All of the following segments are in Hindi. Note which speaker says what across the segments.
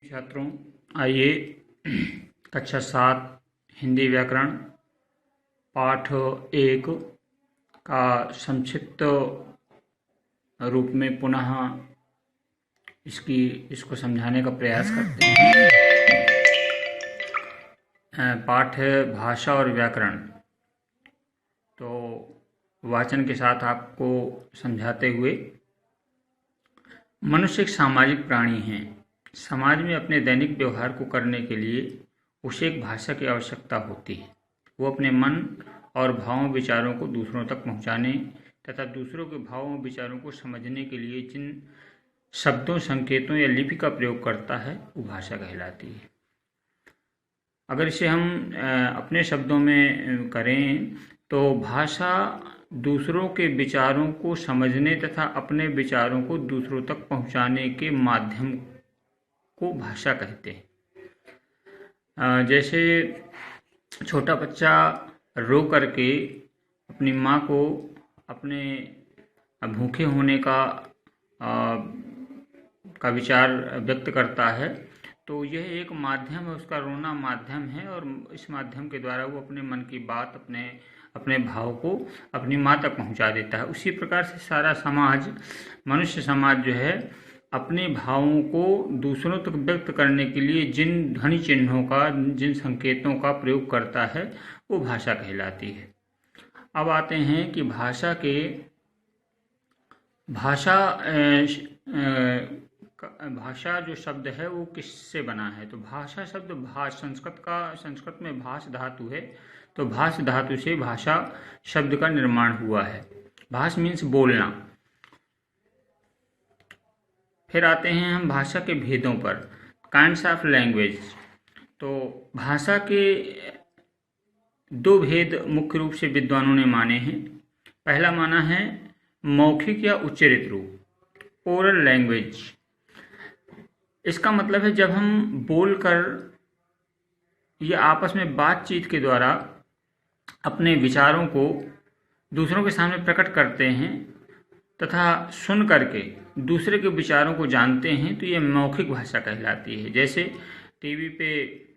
Speaker 1: छात्रों, आइए कक्षा 7 हिंदी व्याकरण पाठ 1 का संक्षिप्त रूप में पुनः इसको समझाने का प्रयास करते हैं। पाठ है भाषा और व्याकरण। तो वाचन के साथ आपको समझाते हुए, मनुष्य एक सामाजिक प्राणी है। समाज में अपने दैनिक व्यवहार को करने के लिए उसे एक भाषा की आवश्यकता होती है। वो अपने मन और भावों विचारों को दूसरों तक पहुंचाने तथा दूसरों के भावों विचारों को समझने के लिए जिन शब्दों, संकेतों या लिपि का प्रयोग करता है वो भाषा कहलाती है। अगर इसे हम अपने शब्दों में करें तो भाषा दूसरों के विचारों को समझने तथा अपने विचारों को दूसरों तक पहुंचाने के माध्यम को भाषा कहते हैं। जैसे छोटा बच्चा रो करके अपनी माँ को अपने भूखे होने का विचार व्यक्त करता है, तो यह एक माध्यम है, उसका रोना माध्यम है और इस माध्यम के द्वारा वो अपने मन की बात, अपने भाव को अपनी माँ तक पहुँचा देता है। उसी प्रकार से सारा समाज, मनुष्य समाज जो है, अपने भावों को दूसरों तक व्यक्त करने के लिए जिन ध्वनि चिन्हों का, जिन संकेतों का प्रयोग करता है वो भाषा कहलाती है। अब आते हैं कि भाषा जो शब्द है वो किससे बना है। तो भाषा शब्द संस्कृत में भाष धातु है, तो भाष धातु से भाषा शब्द का निर्माण हुआ है। भाष मीन्स बोलना। फिर आते हैं हम भाषा के भेदों पर, काइंड्स ऑफ लैंग्वेज। तो भाषा के दो भेद मुख्य रूप से विद्वानों ने माने हैं। पहला माना है मौखिक या उच्चरित रूप, ओरल लैंग्वेज। इसका मतलब है जब हम बोलकर या आपस में बातचीत के द्वारा अपने विचारों को दूसरों के सामने प्रकट करते हैं तथा सुन करके दूसरे के विचारों को जानते हैं, तो ये मौखिक भाषा कहलाती है। जैसे टीवी पे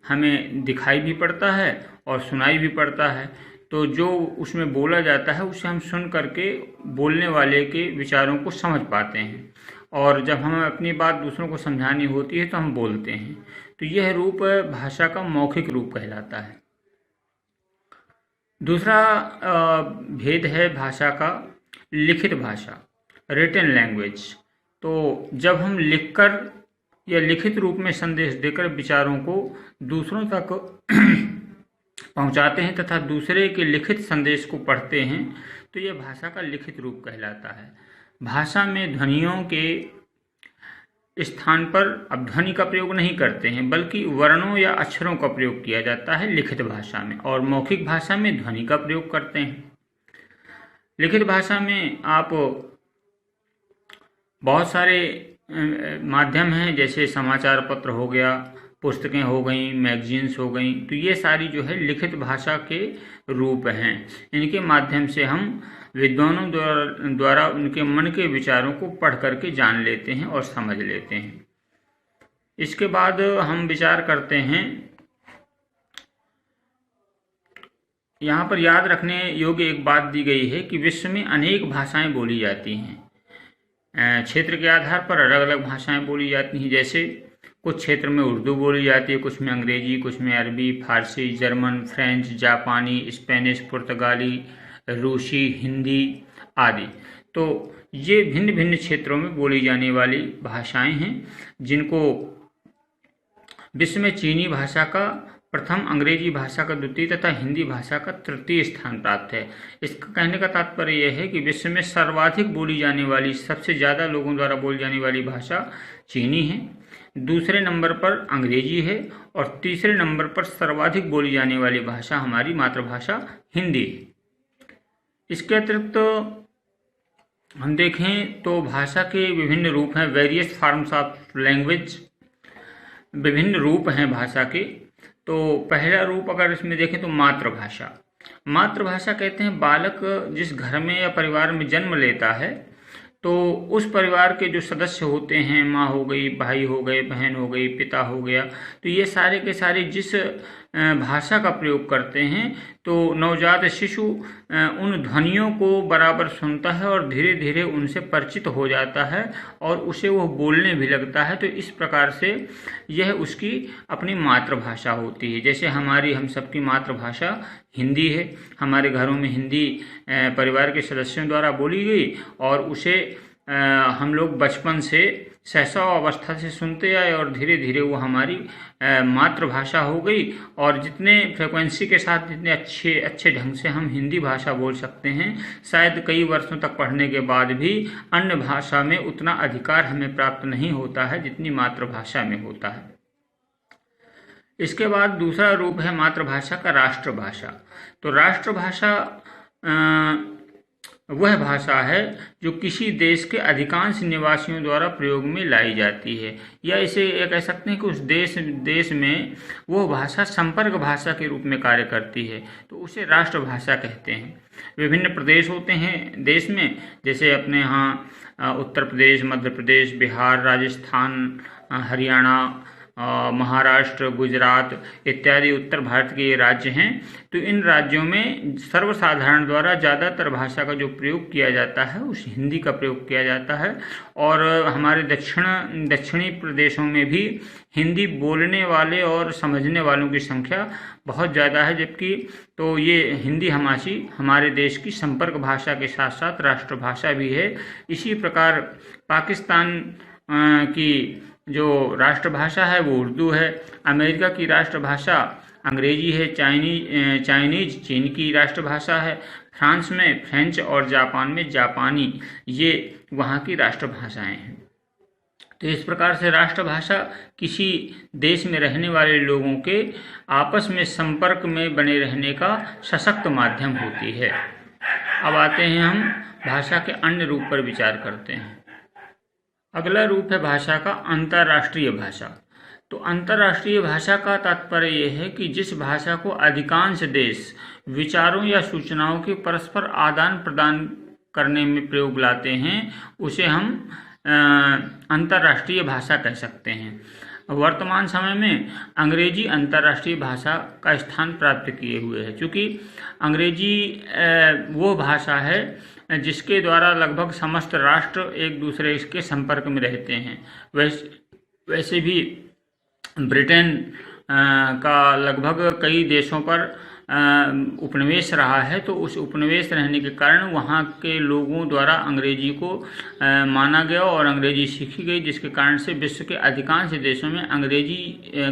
Speaker 1: हमें दिखाई भी पड़ता है और सुनाई भी पड़ता है, तो जो उसमें बोला जाता है उसे हम सुन करके बोलने वाले के विचारों को समझ पाते हैं, और जब हमें अपनी बात दूसरों को समझानी होती है तो हम बोलते हैं। तो यह रूप भाषा का मौखिक रूप कहलाता है। दूसरा भेद है भाषा का लिखित भाषा, रिटन लैंग्वेज। तो जब हम लिखकर या लिखित रूप में संदेश देकर विचारों को दूसरों तक पहुंचाते हैं तथा दूसरे के लिखित संदेश को पढ़ते हैं, तो यह भाषा का लिखित रूप कहलाता है। भाषा में ध्वनियों के स्थान पर अब ध्वनि का प्रयोग नहीं करते हैं, बल्कि वर्णों या अक्षरों का प्रयोग किया जाता है लिखित भाषा में, और मौखिक भाषा में ध्वनि का प्रयोग करते हैं। लिखित भाषा में आप बहुत सारे माध्यम हैं, जैसे समाचार पत्र हो गया, पुस्तकें हो गई, मैगजीन्स हो गई, तो ये सारी जो है लिखित भाषा के रूप हैं। इनके माध्यम से हम विद्वानों द्वारा उनके मन के विचारों को पढ़ करके जान लेते हैं और समझ लेते हैं। इसके बाद हम विचार करते हैं, यहाँ पर याद रखने योग्य एक बात दी गई है कि विश्व में अनेक भाषाएं बोली जाती हैं। क्षेत्र के आधार पर अलग अलग भाषाएं बोली जाती हैं। जैसे कुछ क्षेत्र में उर्दू बोली जाती है, कुछ में अंग्रेजी, कुछ में अरबी, फारसी, जर्मन, फ्रेंच, जापानी, स्पेनिश, पुर्तगाली, रूसी, हिंदी आदि। तो ये भिन्न भिन्न क्षेत्रों में बोली जाने वाली भाषाएं हैं, जिनको विश्व में चीनी भाषा का प्रथम, अंग्रेजी भाषा का द्वितीय तथा हिंदी भाषा का तृतीय स्थान प्राप्त है। इसका कहने का तात्पर्य यह है कि विश्व में सर्वाधिक बोली जाने वाली, सबसे ज़्यादा लोगों द्वारा बोली जाने वाली भाषा चीनी है, दूसरे नंबर पर अंग्रेजी है, और तीसरे नंबर पर सर्वाधिक बोली जाने वाली भाषा हमारी मातृभाषा हिंदी है। इसके अतिरिक्त हम देखें तो भाषा के विभिन्न रूप हैं, वेरियस फॉर्म्स ऑफ लैंग्वेज। विभिन्न रूप हैं भाषा के। तो पहला रूप अगर इसमें देखें तो मातृभाषा। मातृभाषा कहते हैं बालक जिस घर में या परिवार में जन्म लेता है, तो उस परिवार के जो सदस्य होते हैं, माँ हो गई, भाई हो गए, बहन हो गई, पिता हो गया, तो ये सारे के सारे जिस भाषा का प्रयोग करते हैं, तो नवजात शिशु उन ध्वनियों को बराबर सुनता है और धीरे धीरे उनसे परिचित हो जाता है और उसे वो बोलने भी लगता है। तो इस प्रकार से यह उसकी अपनी मातृभाषा होती है। जैसे हम सबकी मातृभाषा हिंदी है, हमारे घरों में हिंदी परिवार के सदस्यों द्वारा बोली गई और उसे हम लोग बचपन से शैशव अवस्था से सुनते आए और धीरे धीरे वो हमारी मातृभाषा हो गई। और जितने फ्रिक्वेंसी के साथ जितने अच्छे ढंग से हम हिंदी भाषा बोल सकते हैं, शायद कई वर्षों तक पढ़ने के बाद भी अन्य भाषा में उतना अधिकार हमें प्राप्त नहीं होता है जितनी मातृभाषा में होता है। इसके बाद दूसरा रूप है मातृभाषा का राष्ट्रभाषा। तो राष्ट्रभाषा वह भाषा है जो किसी देश के अधिकांश निवासियों द्वारा प्रयोग में लाई जाती है, या इसे कह सकते हैं कि उस देश में वो भाषा संपर्क भाषा के रूप में कार्य करती है, तो उसे राष्ट्रभाषा कहते हैं। विभिन्न प्रदेश होते हैं देश में, जैसे अपने यहाँ उत्तर प्रदेश, मध्य प्रदेश, बिहार, राजस्थान, हरियाणा, महाराष्ट्र, गुजरात इत्यादि उत्तर भारत के ये राज्य हैं। तो इन राज्यों में सर्वसाधारण द्वारा ज़्यादातर भाषा का जो प्रयोग किया जाता है उस हिंदी का प्रयोग किया जाता है। और हमारे दक्षिणी प्रदेशों में भी हिंदी बोलने वाले और समझने वालों की संख्या बहुत ज़्यादा है, जबकि तो ये हिंदी हमारे देश की संपर्क भाषा के साथ साथ राष्ट्रभाषा भी है। इसी प्रकार पाकिस्तान की जो राष्ट्रभाषा है वो उर्दू है, अमेरिका की राष्ट्रभाषा अंग्रेजी है, चाइनीज चीन की राष्ट्रभाषा है, फ्रांस में फ्रेंच और जापान में जापानी, ये वहाँ की राष्ट्रभाषाएं हैं। तो इस प्रकार से राष्ट्रभाषा किसी देश में रहने वाले लोगों के आपस में संपर्क में बने रहने का सशक्त माध्यम होती है। अब आते हैं हम भाषा के अन्य रूप पर विचार करते हैं। अगला रूप है भाषा का अंतर्राष्ट्रीय भाषा। तो अंतर्राष्ट्रीय भाषा का तात्पर्य यह है कि जिस भाषा को अधिकांश देश विचारों या सूचनाओं के परस्पर आदान प्रदान करने में प्रयोग लाते हैं उसे हम अंतर्राष्ट्रीय भाषा कह सकते हैं। वर्तमान समय में अंग्रेजी अंतर्राष्ट्रीय भाषा का स्थान प्राप्त किए हुए है, क्योंकि अंग्रेजी वो भाषा है जिसके द्वारा लगभग समस्त राष्ट्र एक दूसरे के संपर्क में रहते हैं। वैसे भी ब्रिटेन का लगभग कई देशों पर उपनिवेश रहा है, तो उस उपनिवेश रहने के कारण वहाँ के लोगों द्वारा अंग्रेजी को माना गया और अंग्रेजी सीखी गई, जिसके कारण से विश्व के अधिकांश देशों में अंग्रेजी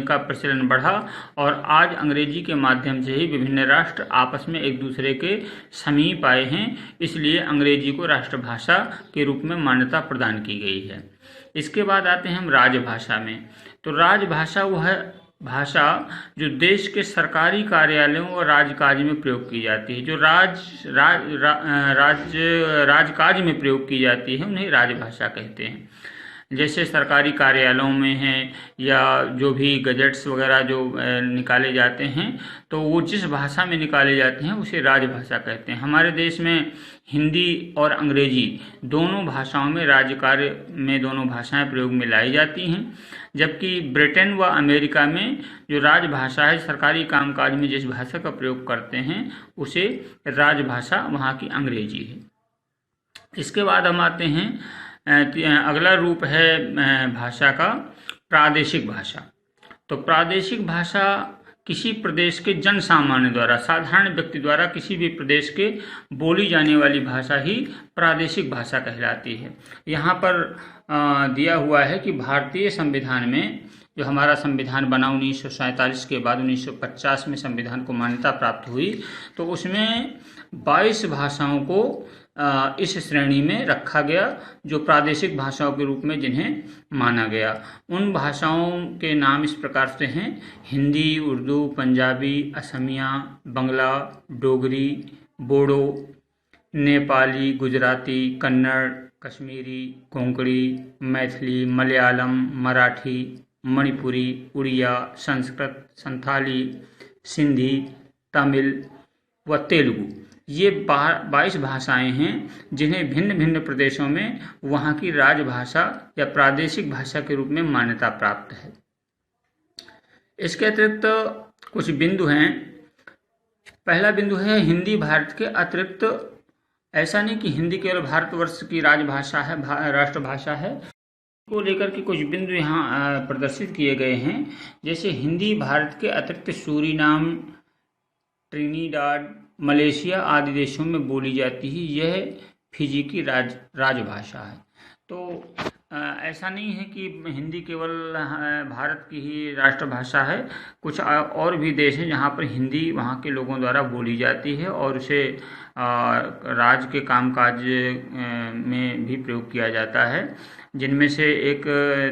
Speaker 1: का प्रचलन बढ़ा और आज अंग्रेजी के माध्यम से ही विभिन्न राष्ट्र आपस में एक दूसरे के समीप आए हैं। इसलिए अंग्रेजी को राष्ट्रभाषा के रूप में मान्यता प्रदान की गई है। इसके बाद आते हैं हम राजभाषा में। तो राजभाषा वह भाषा जो देश के सरकारी कार्यालयों और राजकाज में प्रयोग की जाती है, जो राजकाज में प्रयोग की जाती है, उन्हें राजभाषा कहते हैं। जैसे सरकारी कार्यालयों में हैं या जो भी गजट्स वगैरह जो निकाले जाते हैं, तो वो जिस भाषा में निकाले जाते हैं उसे राजभाषा कहते हैं। हमारे देश में हिंदी और अंग्रेजी दोनों भाषाओं में राज्य कार्य में दोनों भाषाएं प्रयोग में लाई जाती हैं, जबकि ब्रिटेन व अमेरिका में जो राजभाषा है, सरकारी कामकाज में जिस भाषा का प्रयोग करते हैं उसे राजभाषा वहाँ की अंग्रेजी है। इसके बाद हम आते हैं अगला रूप है भाषा का प्रादेशिक भाषा। तो प्रादेशिक भाषा किसी प्रदेश के जन सामान्य द्वारा, साधारण व्यक्ति द्वारा किसी भी प्रदेश के बोली जाने वाली भाषा ही प्रादेशिक भाषा कहलाती है। यहाँ पर दिया हुआ है कि भारतीय संविधान में, जो हमारा संविधान बना 1947 के बाद 1950 में संविधान को मान्यता प्राप्त हुई, तो उसमें 22 भाषाओं को इस श्रेणी में रखा गया जो प्रादेशिक भाषाओं के रूप में जिन्हें माना गया। उन भाषाओं के नाम इस प्रकार से हैं: हिंदी, उर्दू, पंजाबी, असमिया, बंगला, डोगरी, बोडो, नेपाली, गुजराती, कन्नड़, कश्मीरी, कोंकणी, मैथिली, मलयालम, मराठी, मणिपुरी, उड़िया, संस्कृत, संथाली, सिंधी, तमिल व तेलुगु। ये 22 भाषाएं हैं जिन्हें भिन्न भिन्न प्रदेशों में वहाँ की राजभाषा या प्रादेशिक भाषा के रूप में मान्यता प्राप्त है। इसके अतिरिक्त कुछ बिंदु हैं। पहला बिंदु है हिंदी भारत के अतिरिक्त, ऐसा नहीं कि हिंदी केवल भारतवर्ष की राजभाषा है, राष्ट्रभाषा है, को लेकर के कुछ बिंदु यहाँ प्रदर्शित किए गए हैं। जैसे हिंदी भारत के अतिरिक्त सूरीनाम, ट्रिनिडाड, मलेशिया आदि देशों में बोली जाती है। यह फिजी की राजभाषा है। तो ऐसा नहीं है कि हिंदी केवल भारत की ही राष्ट्रभाषा है। कुछ और भी देश हैं जहाँ पर हिंदी वहाँ के लोगों द्वारा बोली जाती है और उसे राज्य के कामकाज में भी प्रयोग किया जाता है। जिनमें से एक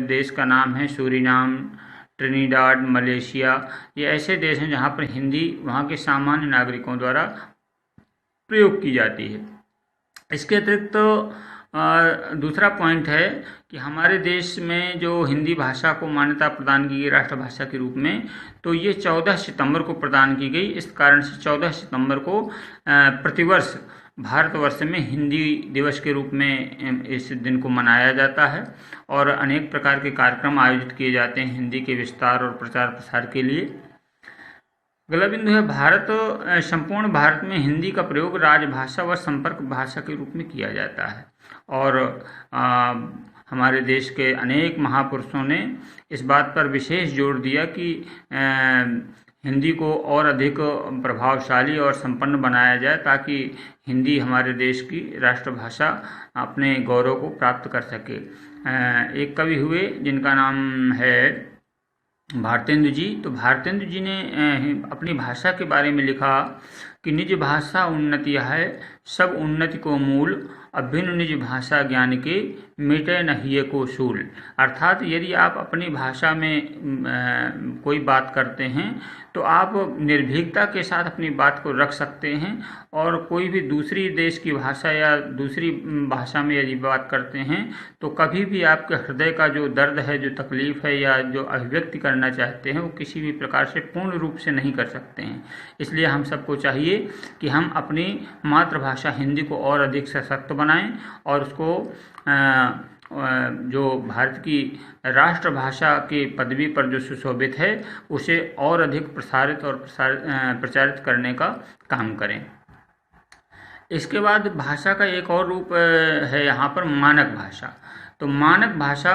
Speaker 1: देश का नाम है सूरीनाम, ट्रिनिडाड, मलेशिया। ये ऐसे देश हैं जहाँ पर हिंदी वहाँ के सामान्य नागरिकों द्वारा प्रयोग की जाती है। इसके अतिरिक्त दूसरा पॉइंट है कि हमारे देश में जो हिंदी भाषा को मान्यता प्रदान की गई राष्ट्रभाषा के रूप में, तो ये 14 सितंबर को प्रदान की गई। इस कारण से 14 सितंबर को प्रतिवर्ष भारतवर्ष में हिंदी दिवस के रूप में इस दिन को मनाया जाता है और अनेक प्रकार के कार्यक्रम आयोजित किए जाते हैं हिंदी के विस्तार और प्रचार प्रसार के लिए। अगला बिंदु है संपूर्ण भारत में हिंदी का प्रयोग राजभाषा व संपर्क भाषा के रूप में किया जाता है और हमारे देश के अनेक महापुरुषों ने इस बात पर विशेष जोर दिया कि हिंदी को और अधिक प्रभावशाली और संपन्न बनाया जाए ताकि हिंदी हमारे देश की राष्ट्रभाषा अपने गौरव को प्राप्त कर सके। एक कवि हुए जिनका नाम है भारतेंदु जी। तो भारतेंदु जी ने अपनी भाषा के बारे में लिखा कि निज भाषा उन्नति है, सब उन्नति को मूल, अभिन्न निज भाषा ज्ञान के, मिटे नहिए को सूल। अर्थात यदि आप अपनी भाषा में कोई बात करते हैं तो आप निर्भीकता के साथ अपनी बात को रख सकते हैं और कोई भी दूसरी देश की भाषा या दूसरी भाषा में यदि बात करते हैं तो कभी भी आपके हृदय का जो दर्द है, जो तकलीफ़ है या जो अभिव्यक्ति करना चाहते हैं वो किसी भी प्रकार से पूर्ण रूप से नहीं कर सकते हैं। इसलिए हम सबको चाहिए कि हम अपनी मातृभाषा हिंदी को और अधिक सशक्त बनाएं और उसको जो भारत की राष्ट्रभाषा की पदवी पर जो सुशोभित है उसे और अधिक प्रसारित और प्रचारित करने का काम करें। इसके बाद भाषा का एक और रूप है यहाँ पर मानक भाषा। तो मानक भाषा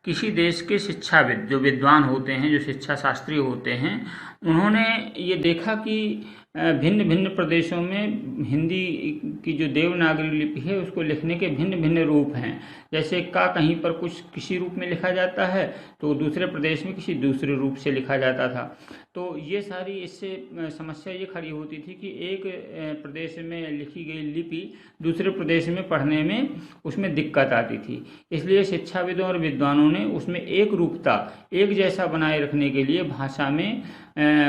Speaker 1: किसी देश के शिक्षाविद जो विद्वान होते हैं, जो शिक्षा शास्त्री होते हैं, उन्होंने ये देखा कि भिन्न भिन्न प्रदेशों में हिंदी की जो देवनागरी लिपि है उसको लिखने के भिन्न भिन्न रूप हैं। जैसे का कहीं पर कुछ किसी रूप में लिखा जाता है तो दूसरे प्रदेश में किसी दूसरे रूप से लिखा जाता था। तो ये सारी इससे समस्या ये खड़ी होती थी कि एक प्रदेश में लिखी गई लिपि दूसरे प्रदेश में पढ़ने में उसमें दिक्कत आती थी। इसलिए शिक्षाविदों और विद्वानों ने उसमें एक रूपता, एक जैसा बनाए रखने के लिए भाषा में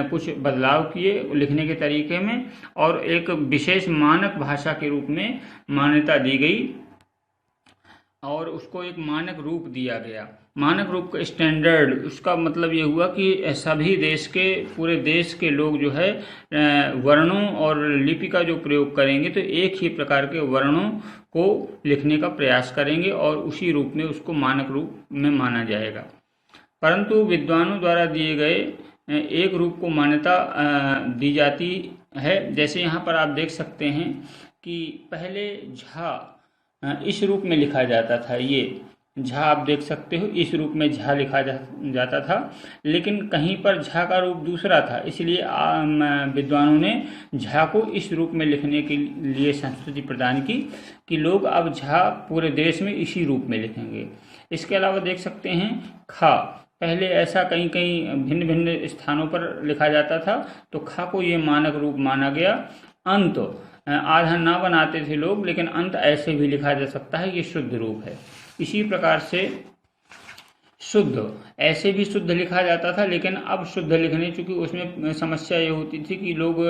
Speaker 1: कुछ बदलाव किए लिखने के तरीके में और एक विशेष मानक भाषा के रूप में मान्यता दी गई और उसको एक मानक रूप दिया गया। मानक रूप का स्टैंडर्ड, उसका मतलब ये हुआ कि सभी देश के, पूरे देश के लोग जो है वर्णों और लिपि का जो प्रयोग करेंगे तो एक ही प्रकार के वर्णों को लिखने का प्रयास करेंगे और उसी रूप में उसको मानक रूप में माना जाएगा। परंतु विद्वानों द्वारा दिए गए एक रूप को मान्यता दी जाती है। जैसे यहाँ पर आप देख सकते हैं कि पहले झा इस रूप में लिखा जाता था। ये झा आप देख सकते हो, इस रूप में झा लिखा जाता था, लेकिन कहीं पर झा का रूप दूसरा था। इसलिए विद्वानों ने झा को इस रूप में लिखने के लिए संस्कृति प्रदान की कि लोग अब झा पूरे देश में इसी रूप में लिखेंगे। इसके अलावा देख सकते हैं खा, पहले ऐसा कहीं कहीं भिन्न भिन्न स्थानों पर लिखा जाता था तो खा को ये मानक रूप माना गया। अंत आधा ना बनाते थे लोग, लेकिन अंत ऐसे भी लिखा जा सकता है, ये शुद्ध रूप है। इसी प्रकार से शुद्ध, ऐसे भी शुद्ध लिखा जाता था, लेकिन अब शुद्ध लिखने, चूंकि उसमें समस्या ये होती थी कि लोग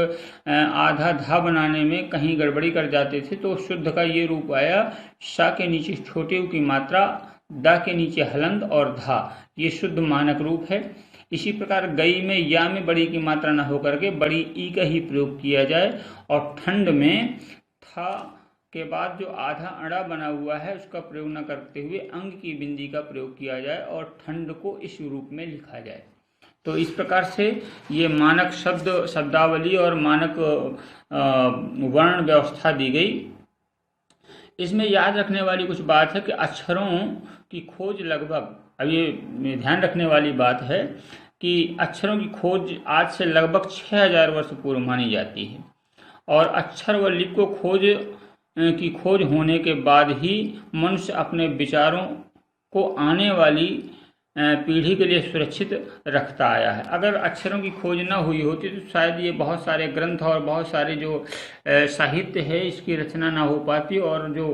Speaker 1: आधा धा बनाने में कहीं गड़बड़ी कर जाते थे, तो शुद्ध का ये रूप आया, सा के नीचे छोटे की मात्रा, दा के नीचे हलंत और धा, ये शुद्ध मानक रूप है। इसी प्रकार गई में या में बड़ी की मात्रा न होकर के बड़ी ई का ही प्रयोग किया जाए, और ठंड में था के बाद जो आधा अड़ा बना हुआ है उसका प्रयोग न करते हुए अंग की बिंदी का प्रयोग किया जाए और ठंड को इस रूप में लिखा जाए। तो इस प्रकार से ये मानक शब्दावली और मानक वर्ण व्यवस्था दी गई। इसमें याद रखने वाली कुछ बात है कि अक्षरों की खोज लगभग, अब ये ध्यान रखने वाली बात है कि अक्षरों की खोज आज से लगभग 6000 वर्ष पूर्व मानी जाती है, और अक्षर व लिपि की खोज होने के बाद ही मनुष्य अपने विचारों को आने वाली पीढ़ी के लिए सुरक्षित रखता आया है। अगर अक्षरों की खोज न हुई होती तो शायद ये बहुत सारे ग्रंथ और बहुत सारे जो साहित्य है इसकी रचना ना हो पाती, और जो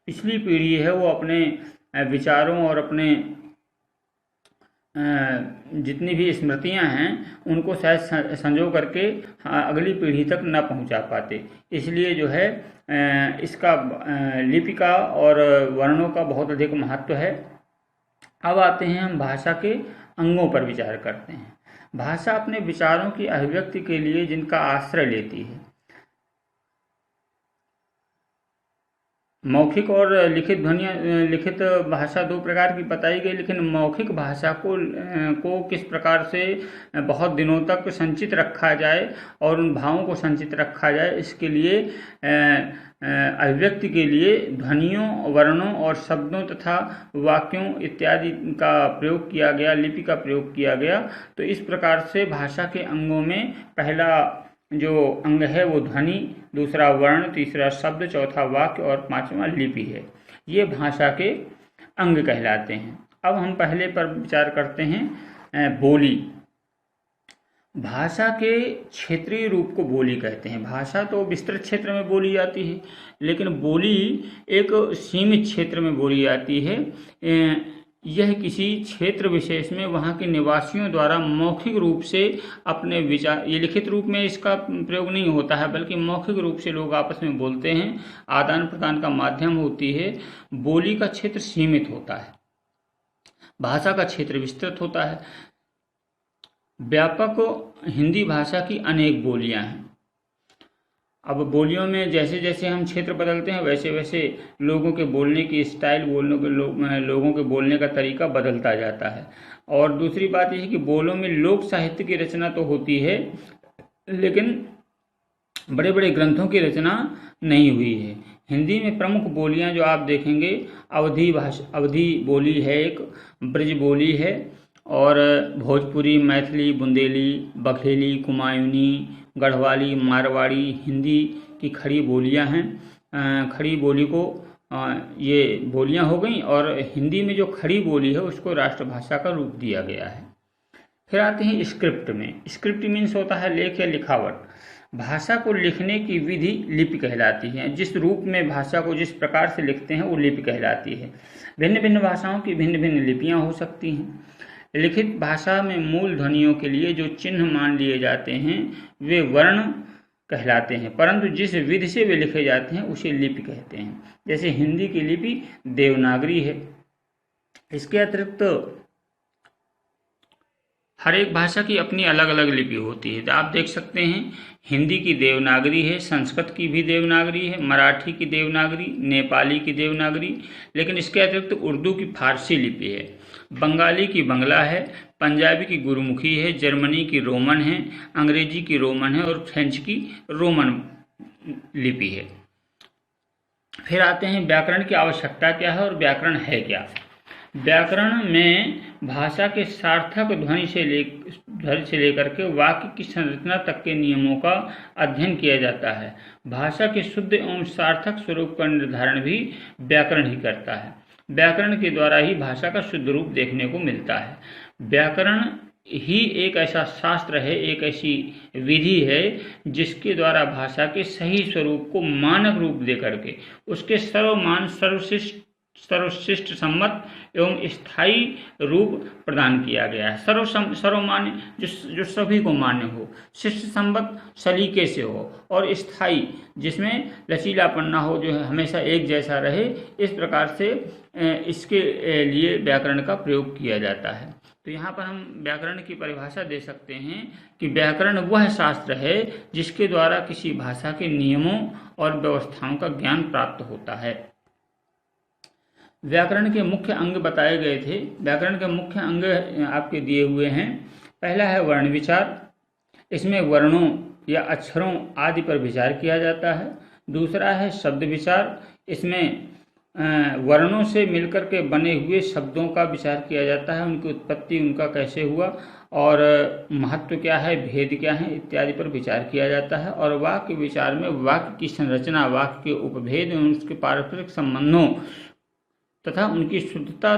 Speaker 1: पिछली पीढ़ी है वो अपने विचारों और अपने जितनी भी स्मृतियां हैं उनको शायद संजो करके अगली पीढ़ी तक न पहुंचा पाते। इसलिए जो है इसका लिपि का और वर्णों का बहुत अधिक महत्व है। अब आते हैं हम भाषा के अंगों पर विचार करते हैं। भाषा अपने विचारों की अभिव्यक्ति के लिए जिनका आश्रय लेती है, मौखिक और लिखित भाषा दो प्रकार की बताई गई, लेकिन मौखिक भाषा को किस प्रकार से बहुत दिनों तक संचित रखा जाए और उन भावों को संचित रखा जाए, इसके लिए अभिव्यक्ति के लिए ध्वनियों, वर्णों और शब्दों तथा वाक्यों इत्यादि का प्रयोग किया गया, लिपि का प्रयोग किया गया। तो इस प्रकार से भाषा के अंगों में पहला जो अंग है वो ध्वनि, दूसरा वर्ण, तीसरा शब्द, चौथा वाक्य और पांचवा लिपि है। ये भाषा के अंग कहलाते हैं। अब हम पहले पर विचार करते हैं बोली। भाषा के क्षेत्रीय रूप को बोली कहते हैं। भाषा तो विस्तृत क्षेत्र में बोली जाती है, लेकिन बोली एक सीमित क्षेत्र में बोली जाती है। यह किसी क्षेत्र विशेष में वहाँ के निवासियों द्वारा मौखिक रूप से अपने विचार, ये लिखित रूप में इसका प्रयोग नहीं होता है, बल्कि मौखिक रूप से लोग आपस में बोलते हैं, आदान प्रदान का माध्यम होती है। बोली का क्षेत्र सीमित होता है, भाषा का क्षेत्र विस्तृत होता है। व्यापक हिंदी भाषा की अनेक बोलियां हैं। अब बोलियों में जैसे जैसे हम क्षेत्र बदलते हैं वैसे वैसे लोगों के बोलने की स्टाइल, लोगों के बोलने का तरीका बदलता जाता है। और दूसरी बात यह है कि बोलों में लोक साहित्य की रचना तो होती है, लेकिन बड़े बड़े ग्रंथों की रचना नहीं हुई है। हिंदी में प्रमुख बोलियां जो आप देखेंगे, अवधी बोली है, एक ब्रज बोली है, और भोजपुरी, मैथिली, बुंदेली, बघेली, कुमायूनी, गढ़वाली, मारवाड़ी हिंदी की खड़ी बोलियां हैं। खड़ी बोली को ये बोलियां हो गई, और हिंदी में जो खड़ी बोली है उसको राष्ट्रभाषा का रूप दिया गया है। फिर आते हैं स्क्रिप्ट में। स्क्रिप्ट मीन्स होता है लेख या लिखावट। भाषा को लिखने की विधि लिपि कहलाती है। जिस रूप में भाषा को जिस प्रकार से लिखते हैं वो लिपि कहलाती है। भिन्न भिन्न भाषाओं की भिन्न भिन्न लिपियां हो सकती हैं। लिखित भाषा में मूल ध्वनियों के लिए जो चिन्ह मान लिए जाते हैं वे वर्ण कहलाते हैं, परंतु जिस विधि से वे लिखे जाते हैं उसे लिपि कहते हैं। जैसे हिंदी की लिपि देवनागरी है। इसके अतिरिक्त हर एक भाषा की अपनी अलग अलग लिपि होती है। तो आप देख सकते हैं हिंदी की देवनागरी है, संस्कृत की भी देवनागरी है, मराठी की देवनागरी, नेपाली की देवनागरी, लेकिन इसके अतिरिक्त उर्दू की फारसी लिपि है, बंगाली की बंगला है, पंजाबी की गुरुमुखी है, जर्मनी की रोमन है, अंग्रेजी की रोमन है और फ्रेंच की रोमन लिपि है। फिर आते हैं व्याकरण की आवश्यकता क्या है और व्याकरण है क्या। व्याकरण में भाषा के सार्थक ध्वनि से लेकर के वाक्य की संरचना तक के नियमों का अध्ययन किया जाता है। भाषा के शुद्ध एवं सार्थक स्वरूप का निर्धारण भी व्याकरण ही करता है। व्याकरण के द्वारा ही भाषा का शुद्ध रूप देखने को मिलता है। व्याकरण ही एक ऐसा शास्त्र है, एक ऐसी विधि है जिसके द्वारा भाषा के सही स्वरूप को मानक रूप दे करके उसके सर्वमान, सर्वश्रेष्ठ, सम्मत एवं स्थायी रूप प्रदान किया गया है। सर्वमान्य जो सभी को मान्य हो, शिष्ट सम्मत सलीके से हो, और स्थायी जिसमें लचीलापन ना हो, जो है हमेशा एक जैसा रहे। इस प्रकार से इसके लिए व्याकरण का प्रयोग किया जाता है। तो यहाँ पर हम व्याकरण की परिभाषा दे सकते हैं कि व्याकरण वह शास्त्र है जिसके द्वारा किसी भाषा के नियमों और व्यवस्थाओं का ज्ञान प्राप्त होता है। व्याकरण के मुख्य अंग बताए गए थे। व्याकरण के मुख्य अंग आपके दिए हुए हैं। पहला है वर्ण विचार, इसमें वर्णों या अक्षरों आदि पर विचार किया जाता है। दूसरा है शब्द विचार, इसमें वर्णों से मिलकर के बने हुए शब्दों का विचार किया जाता है, उनकी उत्पत्ति, उनका कैसे हुआ और महत्व क्या है, भेद क्या है इत्यादि पर विचार किया जाता है। और वाक्य विचार में वाक्य की संरचना, वाक्य के उपभेद एवं उसके पारस्परिक संबंधों तथा उनकी शुद्धता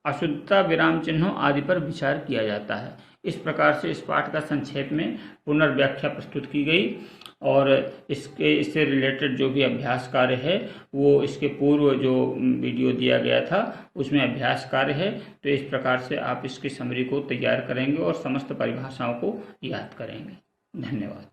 Speaker 1: अशुद्धता, विराम चिन्हों आदि पर विचार किया जाता है। इस प्रकार से इस पाठ का संक्षेप में पुनर्व्याख्या प्रस्तुत की गई और इससे रिलेटेड जो भी अभ्यास कार्य है वो इसके पूर्व जो वीडियो दिया गया था उसमें अभ्यास कार्य है। तो इस प्रकार से आप इसकी समरी को तैयार करेंगे और समस्त परिभाषाओं को याद करेंगे। धन्यवाद।